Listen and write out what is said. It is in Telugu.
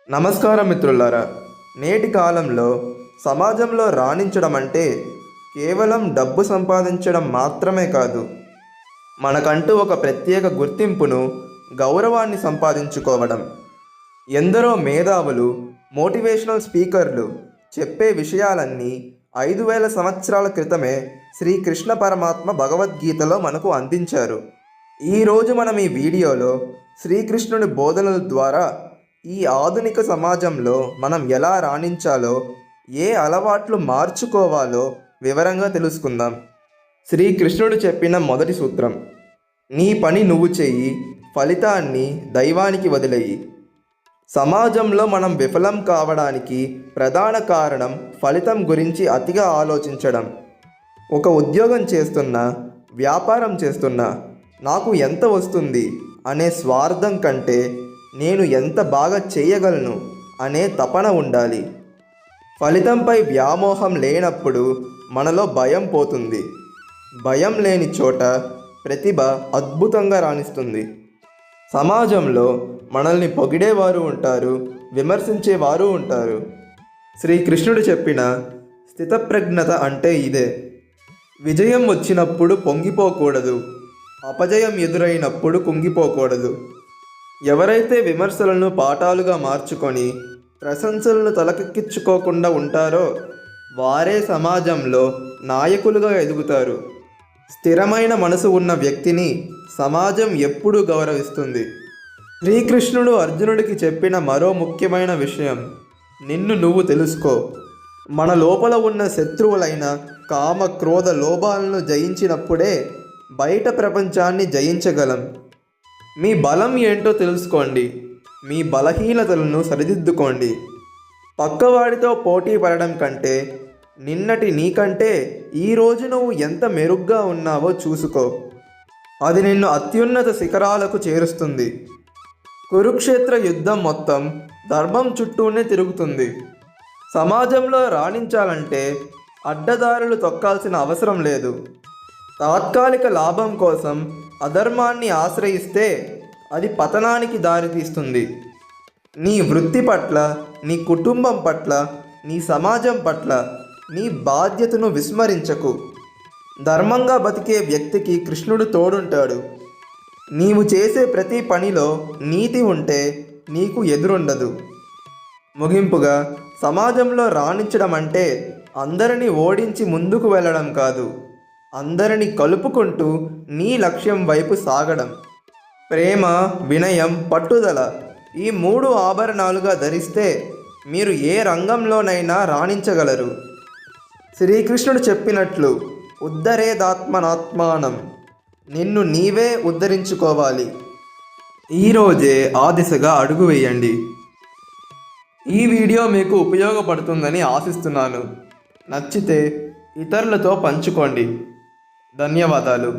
నమస్కారం మిత్రులారా. నేటి కాలంలో సమాజంలో రాణించడం అంటే కేవలం డబ్బు సంపాదించడం మాత్రమే కాదు, మనకంటూ ఒక ప్రత్యేక గుర్తింపును, గౌరవాన్ని సంపాదించుకోవడం. ఎందరో మేధావులు, మోటివేషనల్ స్పీకర్లు చెప్పే విషయాలన్నీ 5000 సంవత్సరాల క్రితమే శ్రీకృష్ణ పరమాత్మ భగవద్గీతలో మనకు అందించారు. ఈరోజు మనం ఈ వీడియోలో శ్రీకృష్ణుని బోధనల ద్వారా ఈ ఆధునిక సమాజంలో మనం ఎలా రాణించాలో, ఏ అలవాట్లు మార్చుకోవాలో వివరంగా తెలుసుకుందాం. శ్రీకృష్ణుడు చెప్పిన మొదటి సూత్రం: నీ పని నువ్వు చెయ్యి, ఫలితాన్ని దైవానికి వదిలేయి. సమాజంలో మనం విఫలం కావడానికి ప్రధాన కారణం ఫలితం గురించి అతిగా ఆలోచించడం. ఒక ఉద్యోగం చేస్తున్నా, వ్యాపారం చేస్తున్నా నాకు ఎంత వస్తుంది అనే స్వార్థం కంటే నేను ఎంత బాగా చేయగలను అనే తపన ఉండాలి. ఫలితంపై వ్యామోహం లేనప్పుడు మనలో భయం పోతుంది. భయం లేని చోట ప్రతిభ అద్భుతంగా రాణిస్తుంది. సమాజంలో మనల్ని పొగిడేవారు ఉంటారు, విమర్శించేవారు ఉంటారు. శ్రీకృష్ణుడు చెప్పిన స్థితప్రజ్ఞత అంటే ఇదే. విజయం వచ్చినప్పుడు పొంగిపోకూడదు, అపజయం ఎదురైనప్పుడు కుంగిపోకూడదు. ఎవరైతే విమర్శలను పాఠాలుగా మార్చుకొని ప్రశంసలను తలకెక్కించుకోకుండా ఉంటారో వారే సమాజంలో నాయకులుగా ఎదుగుతారు. స్థిరమైన మనసు ఉన్న వ్యక్తిని సమాజం ఎప్పుడూ గౌరవిస్తుంది. శ్రీకృష్ణుడు అర్జునుడికి చెప్పిన మరో ముఖ్యమైన విషయం: నిన్ను నువ్వు తెలుసుకో. మన లోపల ఉన్న శత్రువులైన కామ, క్రోధ, లోభాలను జయించినప్పుడే బయట ప్రపంచాన్ని జయించగలం. మీ బలం ఏంటో తెలుసుకోండి, మీ బలహీనతలను సరిదిద్దుకోండి. పక్కవాడితో పోటీ పడడం కంటే నిన్నటి నీకంటే ఈరోజు నువ్వు ఎంత మెరుగ్గా ఉన్నావో చూసుకో. అది నిన్ను అత్యున్నత శిఖరాలకు చేరుస్తుంది. కురుక్షేత్ర యుద్ధం మొత్తం ధర్మం చుట్టూనే తిరుగుతుంది. సమాజంలో రాణించాలంటే అడ్డదారులు తొక్కాల్సిన అవసరం లేదు. తాత్కాలిక లాభం కోసం అధర్మాన్ని ఆశ్రయిస్తే అది పతనానికి దారితీస్తుంది. నీ వృత్తి పట్ల, నీ కుటుంబం పట్ల, నీ సమాజం పట్ల నీ బాధ్యతను విస్మరించకు. ధర్మంగా బతికే వ్యక్తికి కృష్ణుడు తోడుంటాడు. నీవు చేసే ప్రతి పనిలో నీతి ఉంటే నీకు ఎదురుండదు. ముగింపుగా, సమాజంలో రాణించడం అంటే అందరినీ ఓడించి ముందుకు వెళ్ళడం కాదు, అందరినీ కలుపుకుంటూ నీ లక్ష్యం వైపు సాగడం. ప్రేమ, వినయం, పట్టుదల ఈ 3 ఆభరణాలుగా ధరిస్తే మీరు ఏ రంగంలోనైనా రాణించగలరు. శ్రీకృష్ణుడు చెప్పినట్లు ఉద్ధరేదాత్మనాత్మానం, నిన్ను నీవే ఉద్ధరించుకోవాలి. ఈరోజే ఆ దిశగా అడుగు వేయండి. ఈ వీడియో మీకు ఉపయోగపడుతుందని ఆశిస్తున్నాను. నచ్చితే ఇతరులతో పంచుకోండి. ధన్యవాదాలు.